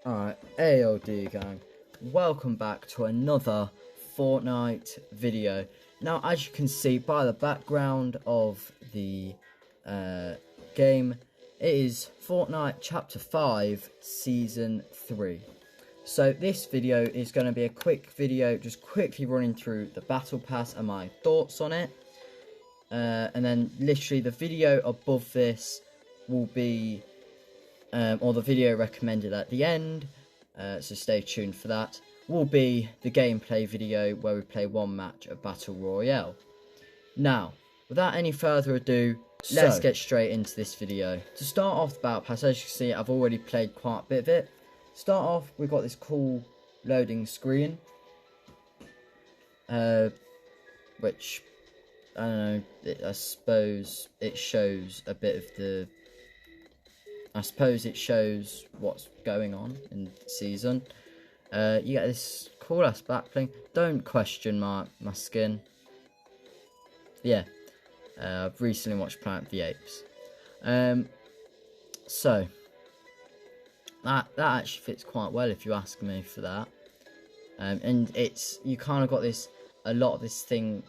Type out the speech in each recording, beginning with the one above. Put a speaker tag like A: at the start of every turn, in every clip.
A: Alright, AOD gang, welcome back to another Fortnite video. Now, as you can see by the background of the game, it is Fortnite Chapter 5 Season 3. So this video is going to be a quick video, just quickly running through the Battle Pass and my thoughts on it. And then literally the video above this will be or the video recommended at the end, so stay tuned for that, will be the gameplay video where we play one match of Battle Royale. Now, without any further ado, let's get straight into this video. To start off the Battle Pass, as you can see, I've already played quite a bit of it. Start off, we've got this cool loading screen, which, I don't know, I suppose it shows a bit of the... I suppose it shows what's going on in the season. You get this cool ass backbling. Don't question my skin. Yeah. I've recently watched Planet of the Apes. So that actually fits quite well if you ask me for that. And it's, you kind of got this, a lot of this thing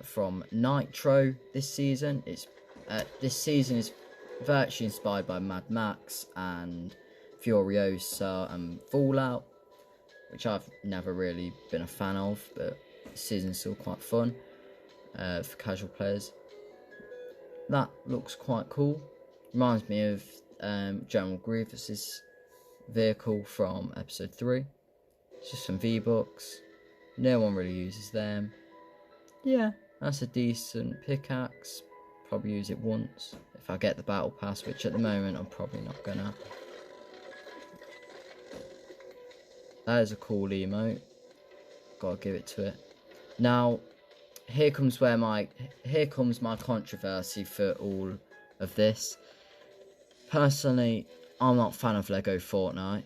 A: from Nitro this season. This season is virtually inspired by Mad Max and Furiosa and Fallout, which I've never really been a fan of, but this season's still quite fun for casual players. That looks quite cool. Reminds me of General Grievous's vehicle from episode 3. It's just some V-Bucks. No one really uses them. Yeah, that's a decent pickaxe. Probably use it once if I get the battle pass, which at the moment I'm probably not gonna. That is a cool emote. Gotta give it to it. Now, here comes my controversy for all of this. Personally, I'm not a fan of Lego Fortnite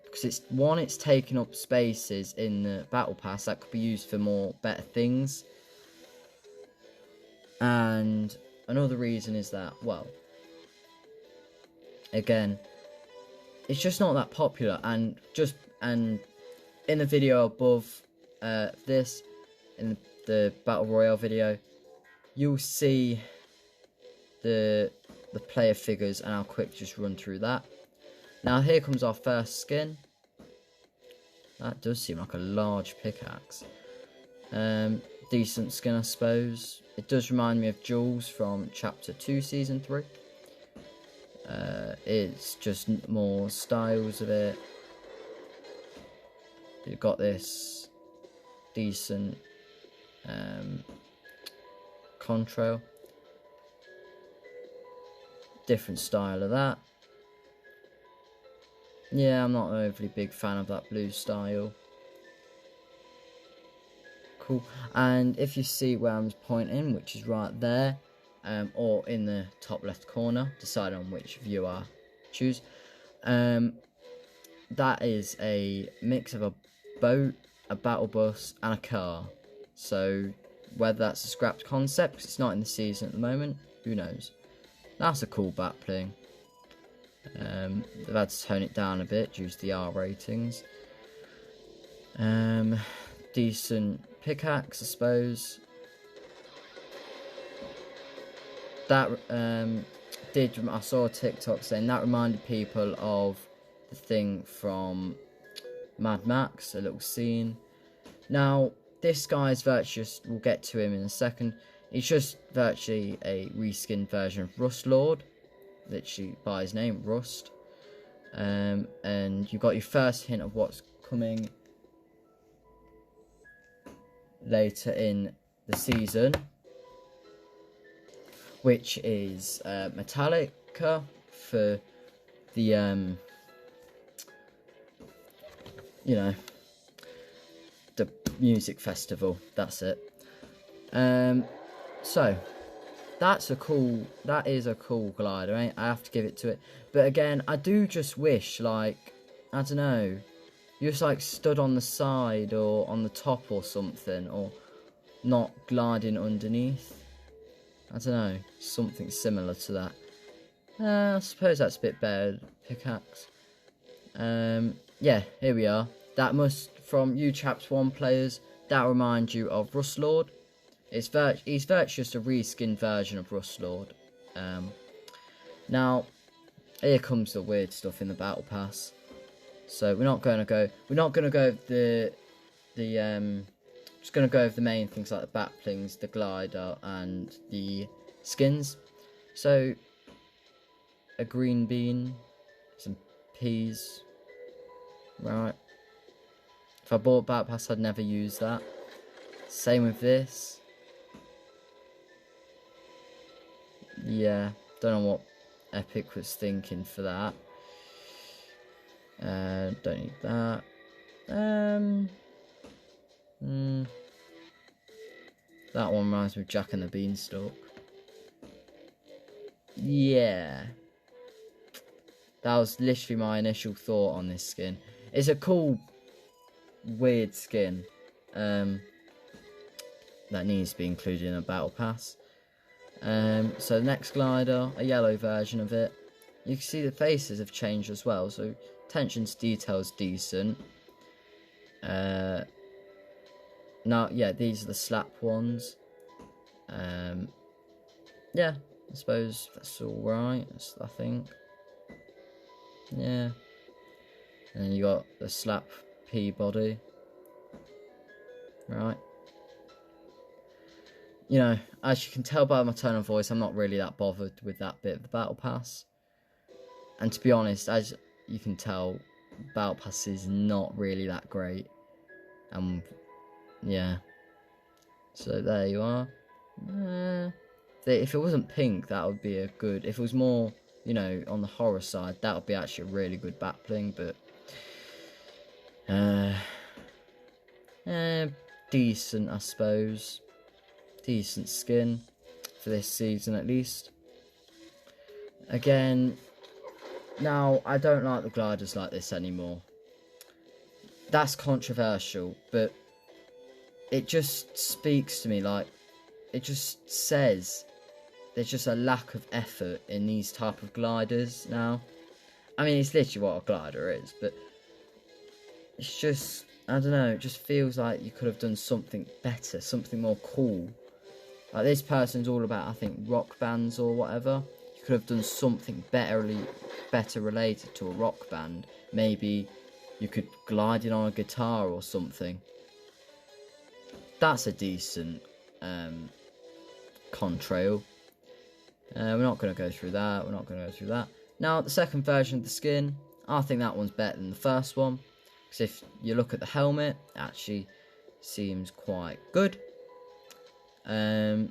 A: because it's taking up spaces in the battle pass that could be used for better things. And another reason is that, well, again, it's just not that popular. And in the video above this, in the Battle Royale video, you'll see the player figures, and I'll quick just run through that. Now here comes our first skin. That does seem like a large pickaxe. Decent skin, I suppose. It does remind me of Jules from Chapter 2 Season 3. It's just more styles of it. You've got this decent contrail. Different style of that. Yeah, I'm not an overly big fan of that blue style. Cool. And if you see where I'm pointing, which is right there, or in the top left corner, decide on which view I choose. That is a mix of a boat, a battle bus, and a car. So whether that's a scrapped concept, because it's not in the season at the moment, who knows? That's a cool backbling. They've had to tone it down a bit due to the R ratings. Decent pickaxe, I suppose. That I saw a TikTok saying that reminded people of the thing from Mad Max, a little scene. Now this guy's virtually, we'll get to him in a second. He's just virtually a reskinned version of Rust Lord, literally by his name, Rust. And you got your first hint of what's coming later in the season, which is Metallica for the you know, the music festival. That's it. So that is a cool glider, right? I have to give it to it. But again, I do just wish, like, I don't know, you just like stood on the side or on the top or something, or not gliding underneath. I don't know, something similar to that. I suppose that's a bit better. Pickaxe. Yeah, here we are. That must, from you chaps 1 players, that reminds you of Rustlord. He's virtually just a reskinned version of Rustlord. Now, here comes the weird stuff in the battle pass. So we're not gonna go with just gonna go over the main things like the backplings, the glider, and the skins. So a green bean, some peas, right? If I bought battle pass, I'd never use that. Same with this. Yeah, don't know what Epic was thinking for that. Don't need that. That one reminds me of Jack and the Beanstalk. Yeah. That was literally my initial thought on this skin. It's a cool, weird skin. That needs to be included in a battle pass. So the next glider, a yellow version of it. You can see the faces have changed as well, so attention to detail is decent. Now, yeah, these are the slap ones. Yeah, I suppose that's alright, I think. Yeah. And then you got the slap P body. Right. You know, as you can tell by my tone of voice, I'm not really that bothered with that bit of the battle pass. And to be honest, as you can tell, battle pass is not really that great. Yeah. So there you are. If it wasn't pink, that would be a good. If it was more, you know, on the horror side, that would be actually a really good backbling. But decent, I suppose. Decent skin for this season, at least. Again, now I don't like the gliders like this anymore. That's controversial, but it just speaks to me, like, it just says there's just a lack of effort in these type of gliders now. I mean, it's literally what a glider is, but it's just, I don't know, it just feels like you could have done something better, something more cool. Like, this person's all about, I think, rock bands or whatever. You could have done something better related to a rock band. Maybe you could glide it on a guitar or something. That's a decent contrail. We're not going to go through that. Now, the second version of the skin, I think that one's better than the first one. Because if you look at the helmet, it actually seems quite good. And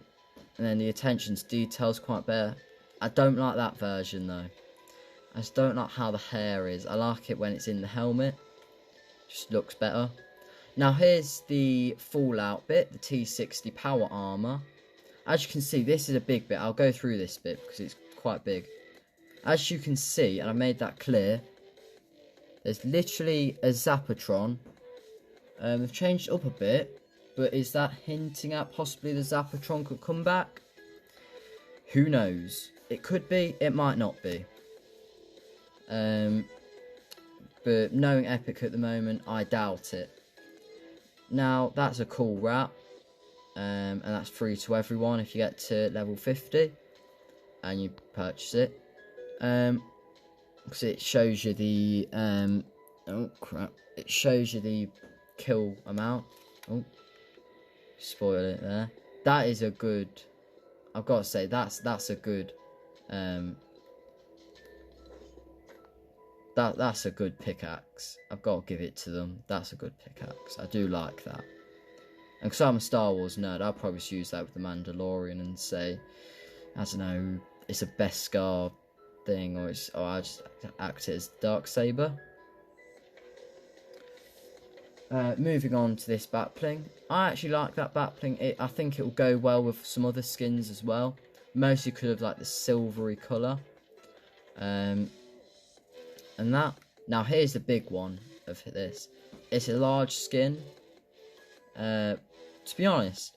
A: then the attention to detail is quite better. I don't like that version though. I just don't like how the hair is. I like it when it's in the helmet. Just looks better. Now here's the fallout bit, the T60 power armor. As you can see, this is a big bit. I'll go through this bit because it's quite big. As you can see, and I made that clear, there's literally a Zapatron. They've changed it up a bit, but is that hinting at possibly the Zapatron could come back? Who knows? It could be, it might not be. But knowing Epic at the moment, I doubt it. Now, that's a cool wrap. And that's free to everyone if you get to level 50 and you purchase it. Because it shows you the oh crap, it shows you the kill amount. Oh, spoil it there. That is a good, I've got to say, that's a good that's a good pickaxe. I've got to give it to them. That's a good pickaxe. I do like that. And because I'm a Star Wars nerd, I'll probably use that with the Mandalorian and say, I don't know, it's a Beskar thing, or I just act it as Darksaber. Moving on to this backbling. I actually like that backbling. I think it will go well with some other skins as well. Mostly because of like the silvery colour. And that. Now here's the big one of this. It's a large skin. To be honest,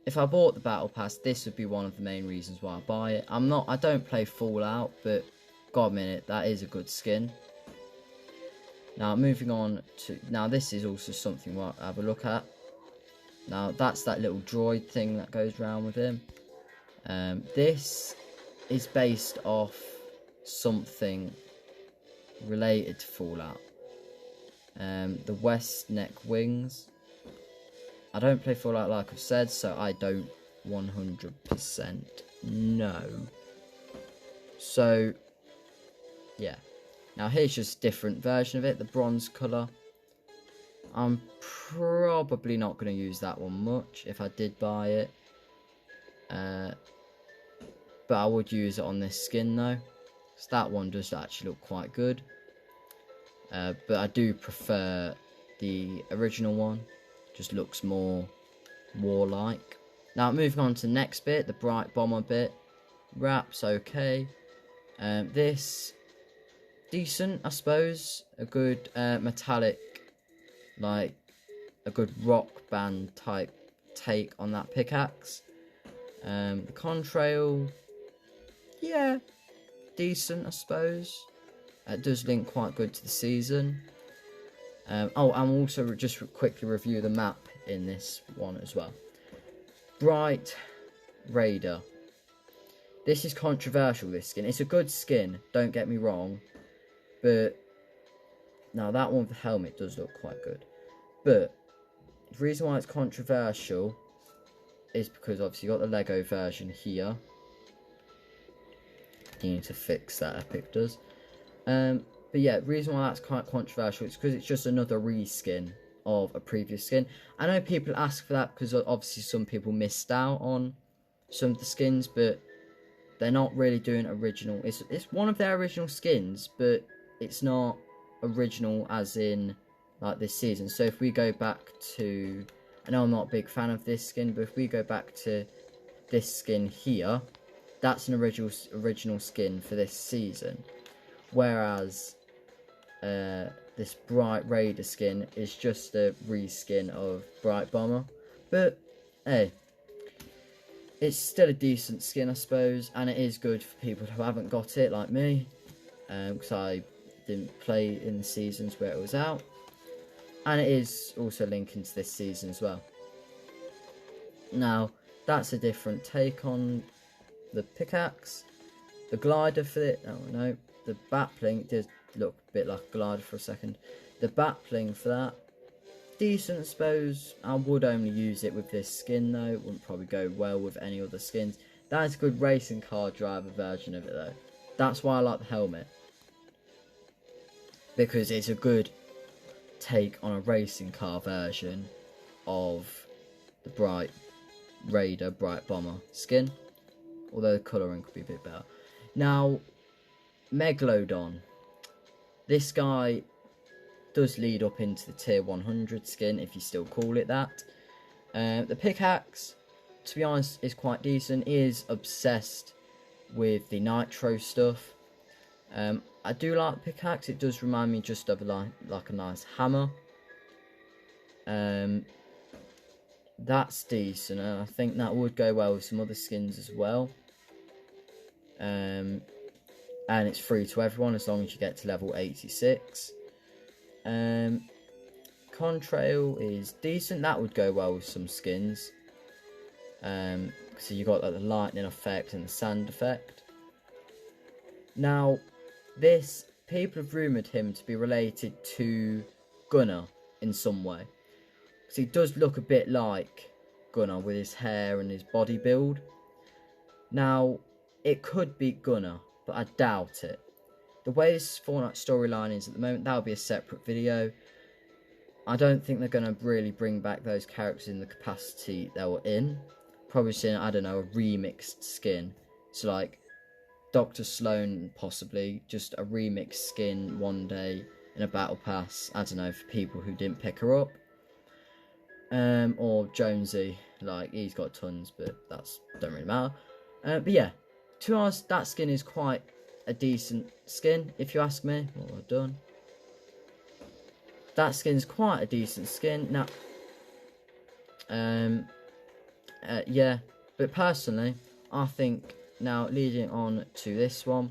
A: if I bought the battle pass, this would be one of the main reasons why I buy it. I don't play Fallout, but god minute, that is a good skin. Now moving on to, now this is also something we'll have a look at. Now that's that little droid thing that goes around with him. This is based off something related to Fallout. The West Neck Wings. I don't play Fallout like I've said, so I don't 100% know. So, yeah. Now here's just a different version of it, the bronze colour. I'm probably not going to use that one much if I did buy it. But I would use it on this skin though. So that one does actually look quite good. But I do prefer the original one. Just looks more warlike. Now moving on to the next bit, the bright bomber bit. Wraps okay. This decent, I suppose. A good metallic, like a good rock band type take on that pickaxe. The contrail, yeah, decent, I suppose. It does link quite good to the season. Oh, and also just quickly review the map in this one as well. Bright Raider. This is controversial, this skin. It's a good skin, don't get me wrong. But, now that one with the helmet does look quite good. But, the reason why it's controversial is because obviously you got the Lego version here. You need to fix that, Epic does. But yeah, the reason why that's quite controversial is because it's just another reskin of a previous skin. I know people ask for that because obviously some people missed out on some of the skins, but they're not really doing original. It's one of their original skins, but it's not original as in like this season. So if we go back to, I know I'm not a big fan of this skin, but if we go back to this skin here, that's an original skin for this season. Whereas this Bright Raider skin is just a reskin of Bright Bomber. But hey, it's still a decent skin, I suppose, and it is good for people who haven't got it like me, because I didn't play in the seasons where it was out, and it is also linking to this season as well. Now that's a different take on the pickaxe. The glider for it, oh no, the backbling did look a bit like a glider for a second. The backbling for that, decent, I suppose. I would only use it with this skin though. It wouldn't probably go well with any other skins. That is a good racing car driver version of it though. That's why I like the helmet, because it's a good take on a racing car version of the Bright Raider, Bright Bomber skin. Although the colouring could be a bit better. Now, Megalodon. This guy does lead up into the tier 100 skin, if you still call it that. The pickaxe, to be honest, is quite decent. He is obsessed with the nitro stuff. I do like the pickaxe. It does remind me just of like a nice hammer. That's decent, and I think that would go well with some other skins as well. And it's free to everyone as long as you get to level 86. Contrail is decent. That would go well with some skins. So you got like the lightning effect and the sand effect. Now, this, people have rumoured him to be related to Gunner in some way. So he does look a bit like Gunner with his hair and his body build. Now, it could be Gunner, but I doubt it. The way this Fortnite storyline is at the moment, that will be a separate video. I don't think they're going to really bring back those characters in the capacity they were in. Probably seeing, I don't know, a remixed skin. So like, Dr. Sloan, possibly, just a remixed skin one day in a battle pass. I don't know, for people who didn't pick her up. Or Jonesy, like, he's got tons, but that's don't really matter. But yeah, to be honest, that skin is quite a decent skin, if you ask me. What I've done. That skin's quite a decent skin. Now, yeah, but personally, I think, now leading on to this one,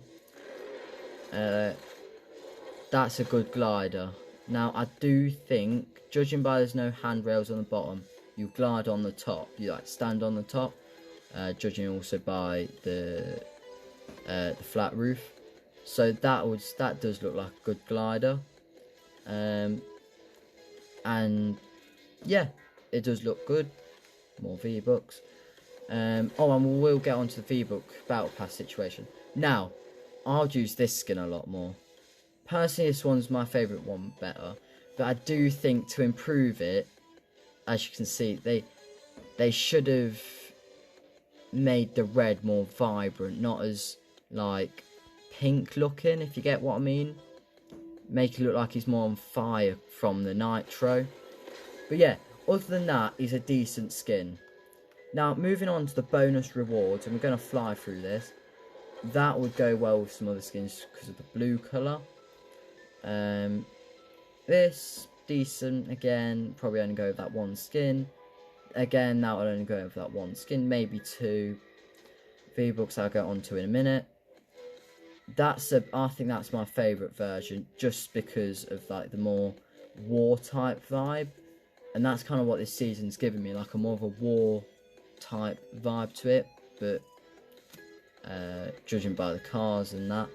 A: that's a good glider. Now, I do think, judging by there's no handrails on the bottom, you glide on the top. You like stand on the top. Judging also by the flat roof. So that does look like a good glider. And yeah, it does look good. More V-Bucks. And we'll get onto the V-Buck Battle Pass situation. Now, I'll use this skin a lot more. Personally, this one's my favourite one better. But I do think to improve it, as you can see, they should have made the red more vibrant, not as like pink looking, if you get what I mean. Make it look like he's more on fire from the nitro. But yeah, other than that, he's a decent skin. Now, moving on to the bonus rewards, and we're going to fly through this. That would go well with some other skins because of the blue colour. This, decent, again, probably only go with that one skin. Again, that will only go with that one skin, maybe two. V-Bucks I'll get onto in a minute. I think that's my favourite version, just because of like the more war type vibe. And that's kind of what this season's given me, like a more of a war type vibe to it, but judging by the cars and that.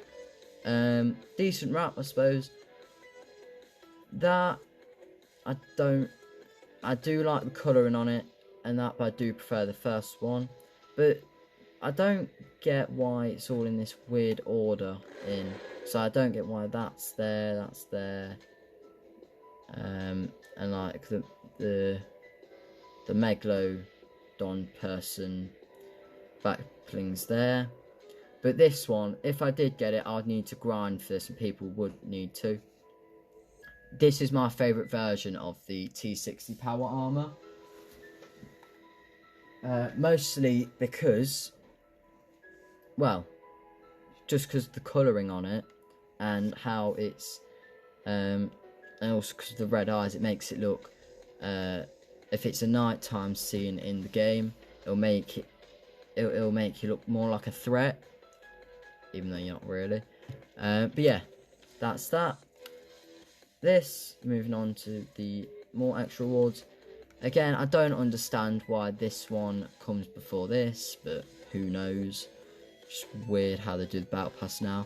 A: Decent wrap, I suppose. That I do like the colouring on it and that, but I do prefer the first one. But I don't get why it's all in this weird order so I don't get why that's there, and like the Megalodon person backblings there. But this one, if I did get it, I'd need to grind for this, and people would need to. This is my favourite version of the T60 power armour. Mostly because, well, just because the colouring on it and how it's, and also because of the red eyes, it makes it look, if it's a nighttime scene in the game, it'll make you look more like a threat, even though you're not really. But yeah, that's that. This, moving on to the more extra rewards. Again, I don't understand why this one comes before this, but who knows. Just weird how they do the battle pass now.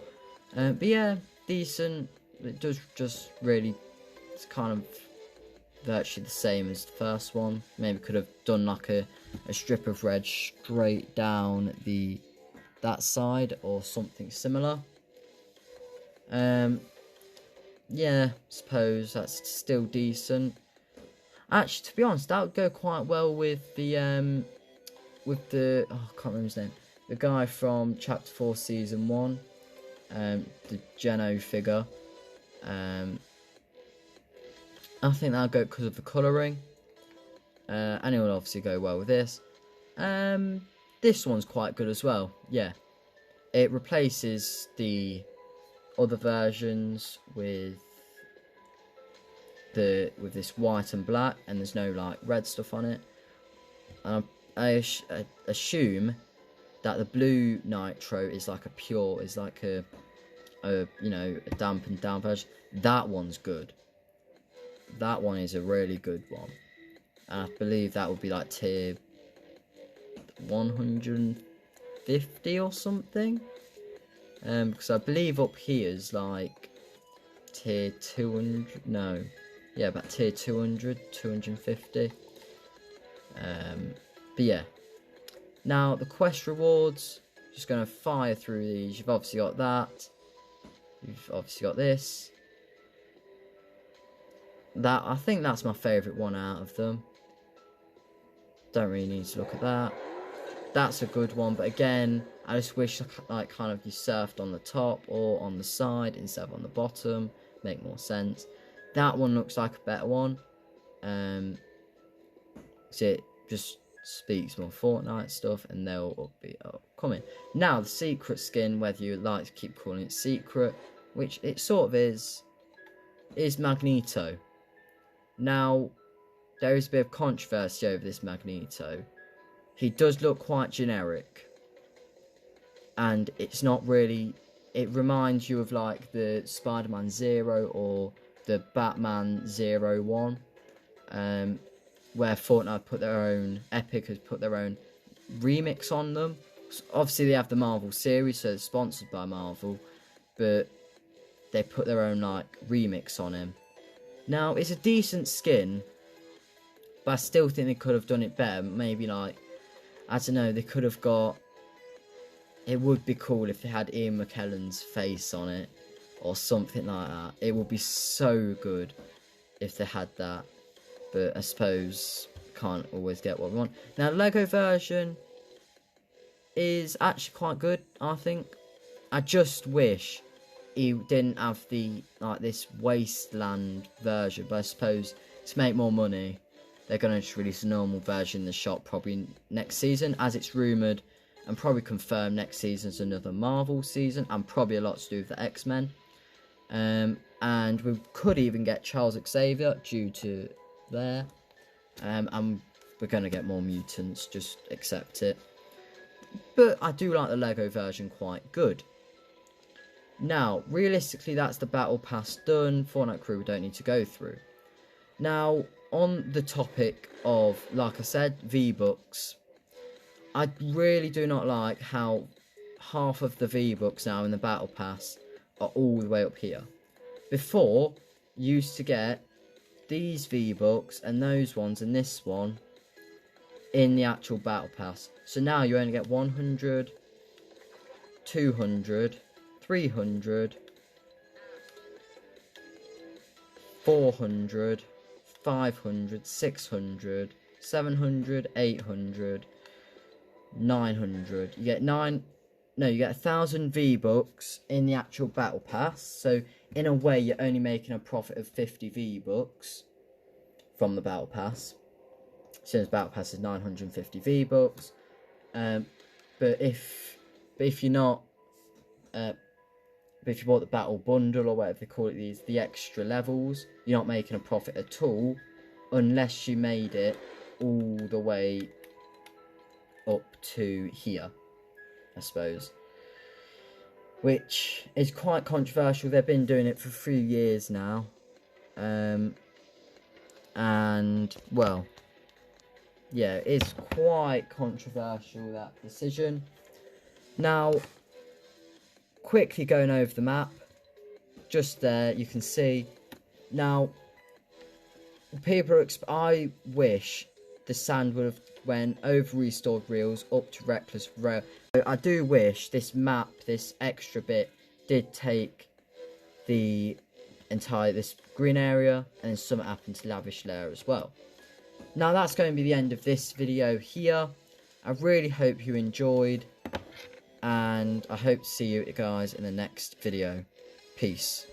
A: But yeah, decent. It does just really, it's kind of virtually the same as the first one. Maybe could have done like a strip of red straight down that side or something similar. Yeah, suppose that's still decent. Actually, to be honest, that would go quite well with the I can't remember his name. The guy from Chapter 4 Season 1, the Geno figure. I think that'll go because of the colouring. And it will obviously go well with this. This one's quite good as well, yeah. It replaces the other versions with this white and black, and there's no like red stuff on it. And I assume that the blue nitro is like a dampened down version. That one's good. That one is a really good one. And I believe that would be like tier 150 or something. Because I believe up here is like tier 200. No, yeah, about tier 200, 250. But yeah. Now the quest rewards. Just gonna fire through these. You've obviously got that. You've obviously got this. That, I think that's my favourite one out of them. Don't really need to look at that. That's a good one, but again, I just wish like kind of you surfed on the top or on the side instead of on the bottom. Make more sense. That one looks like a better one. So it just speaks more Fortnite stuff, and they'll be upcoming. Now the secret skin, whether you like to keep calling it secret, which it sort of is Magneto. Now there is a bit of controversy over this Magneto. He does look quite generic, and it's not really. It reminds you of like the Spider-Man Zero or the Batman 01, where Fortnite put their own, Epic has put their own remix on them. So obviously they have the Marvel series, so they're sponsored by Marvel, but they put their own like remix on him. Now it's a decent skin, but I still think they could have done it better. Maybe like, I don't know, they could have got, it would be cool if they had Ian McKellen's face on it or something like that. It would be so good if they had that, but I suppose can't always get what we want. Now the Lego version is actually quite good, I think. I just wish he didn't have the like this wasteland version, but I suppose to make more money they're going to just release a normal version in the shop probably next season, as it's rumoured and probably confirmed next season's another Marvel season, and probably a lot to do with the X-Men. And we could even get Charles Xavier due to there, and we're going to get more mutants, just accept it. But I do like the Lego version quite good. Now, realistically, that's the Battle Pass done. Fortnite Crew we don't need to go through. Now, on the topic of, like I said, V-Bucks, I really do not like how half of the V-Bucks now in the Battle Pass are all the way up here. Before, you used to get these V-Bucks and those ones and this one in the actual Battle Pass. So now you only get 100, 200, 300, 400, 500, 600, 700, 800, 900. You get you get 1,000 V-Bucks in the actual Battle Pass. So in a way, you're only making a profit of 50 V-Bucks from the Battle Pass. Since Battle Pass is 950 V-Bucks. But if you're not, but if you bought the Battle Bundle or whatever they call it, the extra levels, you're not making a profit at all, unless you made it all the way up to here, I suppose. Which is quite controversial. They've been doing it for 3 years now. And, well, yeah, it's quite controversial, that decision. Now, quickly going over the map, just there, you can see. Now, people I wish the sand would have went over restored reels up to reckless rail. I do wish this map, this extra bit, did take the entire this green area, and something happened to lavish layer as well. Now that's going to be the end of this video here. I really hope you enjoyed, and I hope to see you guys in the next video. Peace.